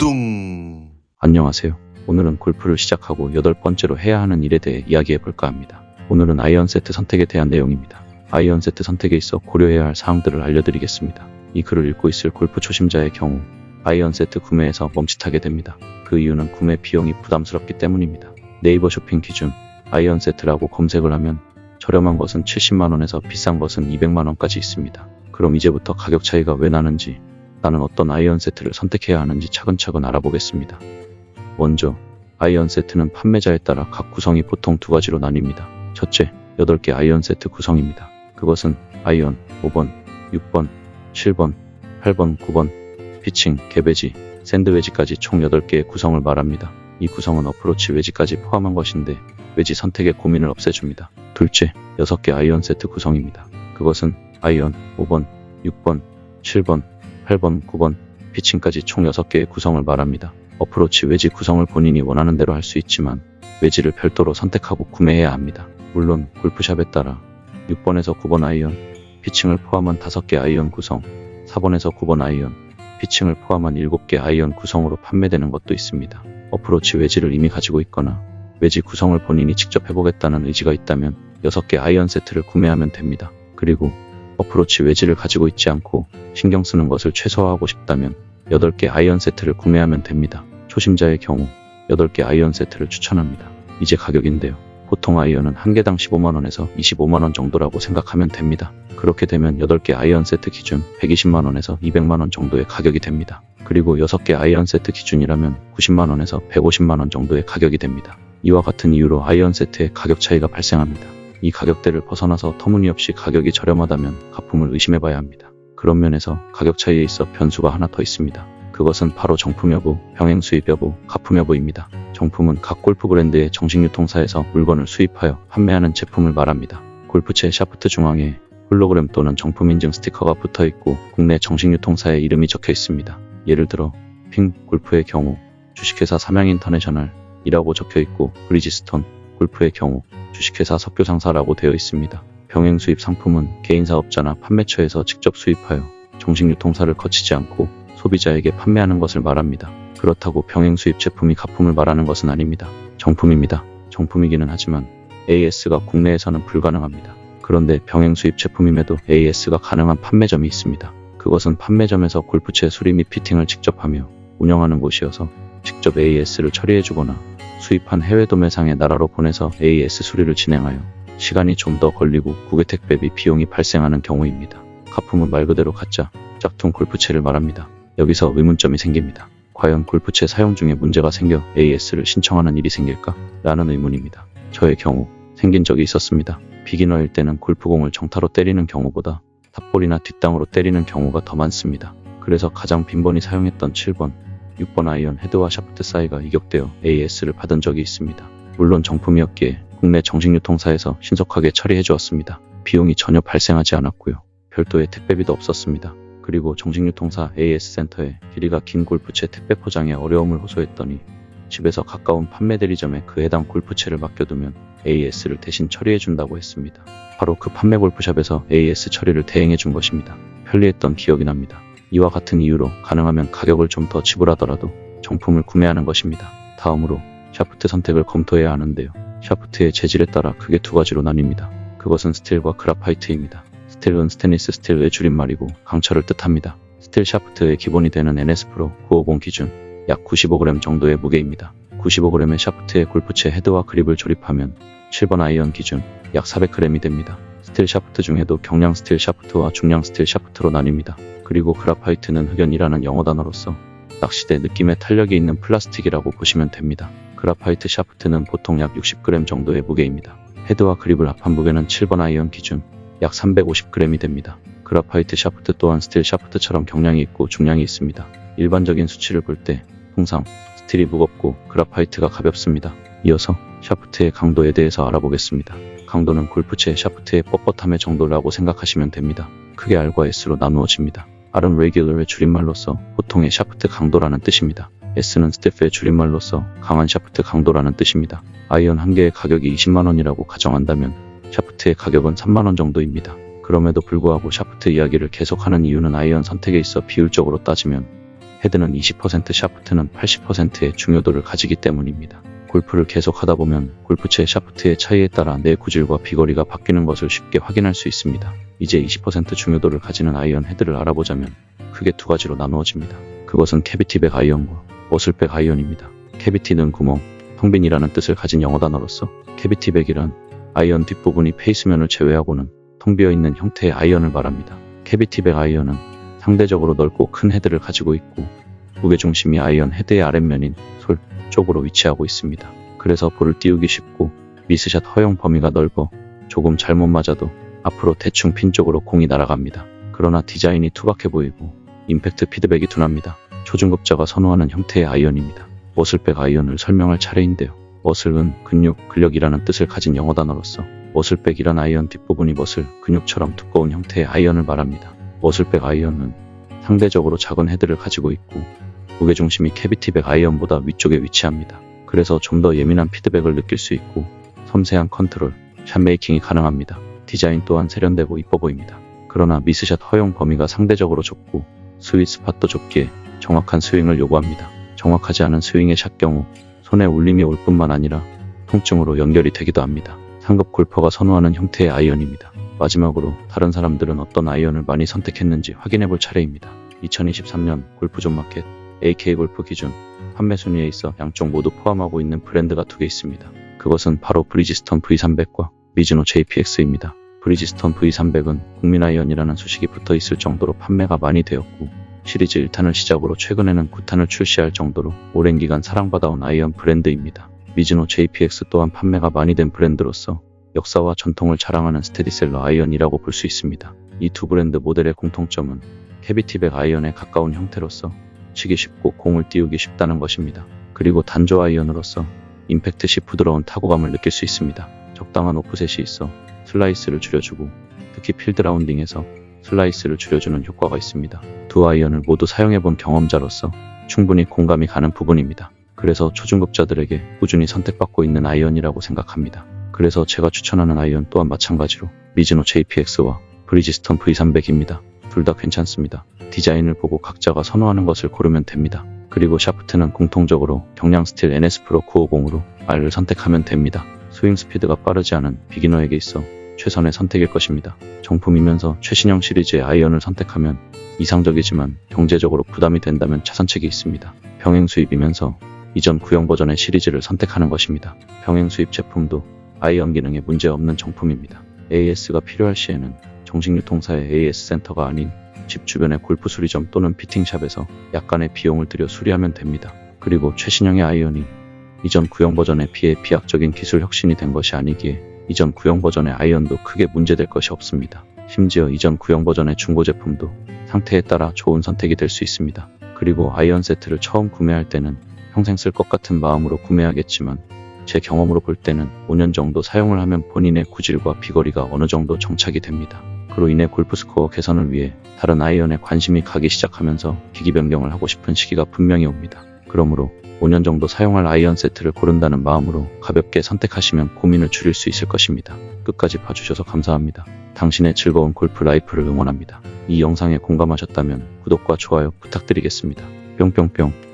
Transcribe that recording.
두둥. 안녕하세요. 오늘은 골프를 시작하고 8번째로 해야 하는 일에 대해 이야기해 볼까 합니다. 오늘은 아이언 세트 선택에 대한 내용입니다. 아이언 세트 선택에 있어 고려해야 할 사항들을 알려드리겠습니다. 이 글을 읽고 있을 골프 초심자의 경우 아이언 세트 구매에서 멈칫하게 됩니다. 그 이유는 구매 비용이 부담스럽기 때문입니다. 네이버 쇼핑 기준 아이언 세트라고 검색을 하면 저렴한 것은 70만원에서 비싼 것은 200만원까지 있습니다. 그럼 이제부터 가격 차이가 왜 나는지, 나는 어떤 아이언 세트를 선택해야 하는지 차근차근 알아보겠습니다. 먼저 아이언 세트는 판매자에 따라 각 구성이 보통 두 가지로 나뉩니다. 첫째, 8개 아이언 세트 구성입니다. 그것은 아이언 5번, 6번, 7번, 8번, 9번, 피칭, 개베지, 샌드웨지까지 총 8개의 구성을 말합니다. 이 구성은 어프로치 웨지까지 포함한 것인데 웨지 선택의 고민을 없애줍니다. 둘째, 6개 아이언 세트 구성입니다. 그것은 아이언 5번, 6번, 7번, 8번, 9번, 피칭까지 총 6개의 구성을 말합니다. 어프로치 웨지 구성을 본인이 원하는 대로 할 수 있지만 웨지를 별도로 선택하고 구매해야 합니다. 물론 골프샵에 따라 6번에서 9번 아이언, 피칭을 포함한 5개 아이언 구성, 4번에서 9번 아이언, 피칭을 포함한 7개 아이언 구성으로 판매되는 것도 있습니다. 어프로치 웨지를 이미 가지고 있거나 웨지 구성을 본인이 직접 해보겠다는 의지가 있다면 6개 아이언 세트를 구매하면 됩니다. 그리고 어프로치 웨지를 가지고 있지 않고 신경 쓰는 것을 최소화하고 싶다면 8개 아이언 세트를 구매하면 됩니다. 초심자의 경우 8개 아이언 세트를 추천합니다. 이제 가격인데요. 보통 아이언은 한 개당 15만원에서 25만원 정도라고 생각하면 됩니다. 그렇게 되면 8개 아이언 세트 기준 120만원에서 200만원 정도의 가격이 됩니다. 그리고 6개 아이언 세트 기준이라면 90만원에서 150만원 정도의 가격이 됩니다. 이와 같은 이유로 아이언 세트의 가격 차이가 발생합니다. 이 가격대를 벗어나서 터무니없이 가격이 저렴하다면 가품을 의심해봐야 합니다. 그런 면에서 가격 차이에 있어 변수가 하나 더 있습니다. 그것은 바로 정품 여부, 병행 수입 여부, 가품 여부입니다. 정품은 각 골프 브랜드의 정식 유통사에서 물건을 수입하여 판매하는 제품을 말합니다. 골프채 샤프트 중앙에 홀로그램 또는 정품 인증 스티커가 붙어있고 국내 정식 유통사의 이름이 적혀 있습니다. 예를 들어 핑 골프의 경우 주식회사 삼양인터내셔널이라고 적혀있고 브리지스톤 골프의 경우 주식회사 석교상사라고 되어 있습니다. 병행 수입 상품은 개인사업자나 판매처에서 직접 수입하여 정식 유통사를 거치지 않고 소비자에게 판매하는 것을 말합니다. 그렇다고 병행 수입 제품이 가품을 말하는 것은 아닙니다. 정품입니다. 정품이기는 하지만 AS가 국내에서는 불가능합니다. 그런데 병행 수입 제품임에도 AS가 가능한 판매점이 있습니다. 그것은 판매점에서 골프채 수리 및 피팅을 직접 하며 운영하는 곳이어서 직접 AS를 처리해주거나 수입한 해외 도매상의 나라로 보내서 AS 수리를 진행하여 시간이 좀 더 걸리고 국외 택배비 비용이 발생하는 경우입니다. 가품은 말 그대로 가짜, 짝퉁 골프채를 말합니다. 여기서 의문점이 생깁니다. 과연 골프채 사용 중에 문제가 생겨 AS를 신청하는 일이 생길까? 라는 의문입니다. 저의 경우 생긴 적이 있었습니다. 비기너일 때는 골프공을 정타로 때리는 경우보다 탑볼이나 뒷땅으로 때리는 경우가 더 많습니다. 그래서 가장 빈번히 사용했던 7번, 6번 아이언 헤드와 샤프트 사이가 이격되어 AS를 받은 적이 있습니다. 물론 정품이었기에 국내 정식 유통사에서 신속하게 처리해 주었습니다. 비용이 전혀 발생하지 않았고요. 별도의 택배비도 없었습니다. 그리고 정식 유통사 AS 센터에 길이가 긴 골프채 택배 포장에 어려움을 호소했더니 집에서 가까운 판매 대리점에 그 해당 골프채를 맡겨두면 AS를 대신 처리해 준다고 했습니다. 바로 그 판매 골프샵에서 AS 처리를 대행해 준 것입니다. 편리했던 기억이 납니다. 이와 같은 이유로 가능하면 가격을 좀 더 지불하더라도 정품을 구매하는 것입니다. 다음으로 샤프트 선택을 검토해야 하는데요. 샤프트의 재질에 따라 크게 두 가지로 나뉩니다. 그것은 스틸과 그라파이트입니다. 스틸은 스테인리스 스틸의 줄임말이고 강철을 뜻합니다. 스틸 샤프트의 기본이 되는 NS 프로 950 기준 약 95g 정도의 무게입니다. 95g의 샤프트에 골프채 헤드와 그립을 조립하면 7번 아이언 기준 약 400g이 됩니다. 스틸 샤프트 중에도 경량 스틸 샤프트와 중량 스틸 샤프트로 나뉩니다. 그리고 그라파이트는 흑연이라는 영어 단어로서 낚시대 느낌의 탄력이 있는 플라스틱이라고 보시면 됩니다. 그라파이트 샤프트는 보통 약 60g 정도의 무게입니다. 헤드와 그립을 합한 무게는 7번 아이언 기준 약 350g이 됩니다. 그라파이트 샤프트 또한 스틸 샤프트처럼 경량이 있고 중량이 있습니다. 일반적인 수치를 볼 때 통상 스틸이 무겁고 그라파이트가 가볍습니다. 이어서 샤프트의 강도에 대해서 알아보겠습니다. 강도는 골프채 샤프트의 뻣뻣함의 정도라고 생각하시면 됩니다. 크게 R과 S로 나누어집니다. R은 Regular의 줄임말로서 보통의 샤프트 강도라는 뜻입니다. S는 Stiff의 줄임말로서 강한 샤프트 강도라는 뜻입니다. 아이언 한 개의 가격이 20만원이라고 가정한다면 샤프트의 가격은 3만원 정도입니다. 그럼에도 불구하고 샤프트 이야기를 계속하는 이유는 아이언 선택에 있어 비율적으로 따지면 헤드는 20%, 샤프트는 80%의 중요도를 가지기 때문입니다. 골프를 계속 하다 보면 골프채 샤프트의 차이에 따라 내 구질과 비거리가 바뀌는 것을 쉽게 확인할 수 있습니다. 이제 20% 중요도를 가지는 아이언 헤드를 알아보자면 크게 두 가지로 나누어집니다. 그것은 캐비티백 아이언과 머슬백 아이언입니다. 캐비티는 구멍, 텅빈이라는 뜻을 가진 영어 단어로서 캐비티백이란 아이언 뒷부분이 페이스면을 제외하고는 텅 비어있는 형태의 아이언을 말합니다. 캐비티백 아이언은 상대적으로 넓고 큰 헤드를 가지고 있고 무게중심이 아이언 헤드의 아랫면인 솔 쪽으로 위치하고 있습니다. 그래서 볼을 띄우기 쉽고 미스샷 허용 범위가 넓어 조금 잘못 맞아도 앞으로 대충 핀 쪽으로 공이 날아갑니다. 그러나 디자인이 투박해 보이고 임팩트 피드백이 둔합니다. 초중급자가 선호하는 형태의 아이언입니다. 머슬백 아이언을 설명할 차례인데요. 머슬은 근육, 근력이라는 뜻을 가진 영어 단어로서 머슬백이란 아이언 뒷부분이 머슬, 근육처럼 두꺼운 형태의 아이언을 말합니다. 머슬백 아이언은 상대적으로 작은 헤드를 가지고 있고 무게중심이 캐비티백 아이언보다 위쪽에 위치합니다. 그래서 좀 더 예민한 피드백을 느낄 수 있고 섬세한 컨트롤, 샷메이킹이 가능합니다. 디자인 또한 세련되고 이뻐 보입니다. 그러나 미스샷 허용 범위가 상대적으로 좁고 스윗 스팟도 좁기에 정확한 스윙을 요구합니다. 정확하지 않은 스윙의 샷 경우 손에 울림이 올 뿐만 아니라 통증으로 연결이 되기도 합니다. 상급 골퍼가 선호하는 형태의 아이언입니다. 마지막으로 다른 사람들은 어떤 아이언을 많이 선택했는지 확인해 볼 차례입니다. 2023년 골프존 마켓 AK골프 기준 판매 순위에 있어 양쪽 모두 포함하고 있는 브랜드가 두 개 있습니다. 그것은 바로 브리지스턴 V300과 미즈노 JPX입니다. 브리지스턴 V300은 국민 아이언이라는 수식이 붙어 있을 정도로 판매가 많이 되었고 시리즈 1탄을 시작으로 최근에는 9탄을 출시할 정도로 오랜 기간 사랑받아온 아이언 브랜드입니다. 미즈노 JPX 또한 판매가 많이 된 브랜드로서 역사와 전통을 자랑하는 스테디셀러 아이언이라고 볼 수 있습니다. 이 두 브랜드 모델의 공통점은 캐비티백 아이언에 가까운 형태로서 치기 쉽고 공을 띄우기 쉽다는 것입니다. 그리고 단조 아이언으로서 임팩트 시 부드러운 타구감을 느낄 수 있습니다. 적당한 오프셋이 있어 슬라이스를 줄여주고 특히 필드 라운딩에서 슬라이스를 줄여주는 효과가 있습니다. 두 아이언을 모두 사용해본 경험자로서 충분히 공감이 가는 부분입니다. 그래서 초중급자들에게 꾸준히 선택받고 있는 아이언이라고 생각합니다. 그래서 제가 추천하는 아이언 또한 마찬가지로 미즈노 JPX와 브리지스턴 V300입니다. 둘 다 괜찮습니다. 디자인을 보고 각자가 선호하는 것을 고르면 됩니다. 그리고 샤프트는 공통적으로 경량 스틸 NS 프로 950으로 R을 선택하면 됩니다. 스윙 스피드가 빠르지 않은 비기너에게 있어 최선의 선택일 것입니다. 정품이면서 최신형 시리즈의 아이언을 선택하면 이상적이지만 경제적으로 부담이 된다면 차선책이 있습니다. 병행 수입이면서 이전 구형 버전의 시리즈를 선택하는 것입니다. 병행 수입 제품도 아이언 기능에 문제없는 정품입니다. AS가 필요할 시에는 정식 유통사의 AS 센터가 아닌 집 주변의 골프 수리점 또는 피팅샵에서 약간의 비용을 들여 수리하면 됩니다. 그리고 최신형의 아이언이 이전 구형 버전에 비해 비약적인 기술 혁신이 된 것이 아니기에 이전 구형 버전의 아이언도 크게 문제될 것이 없습니다. 심지어 이전 구형 버전의 중고 제품도 상태에 따라 좋은 선택이 될 수 있습니다. 그리고 아이언 세트를 처음 구매할 때는 평생 쓸 것 같은 마음으로 구매하겠지만 제 경험으로 볼 때는 5년 정도 사용을 하면 본인의 구질과 비거리가 어느 정도 정착이 됩니다. 그로 인해 골프 스코어 개선을 위해 다른 아이언에 관심이 가기 시작하면서 기기 변경을 하고 싶은 시기가 분명히 옵니다. 그러므로 5년 정도 사용할 아이언 세트를 고른다는 마음으로 가볍게 선택하시면 고민을 줄일 수 있을 것입니다. 끝까지 봐주셔서 감사합니다. 당신의 즐거운 골프 라이프를 응원합니다. 이 영상에 공감하셨다면 구독과 좋아요 부탁드리겠습니다. 뿅뿅뿅.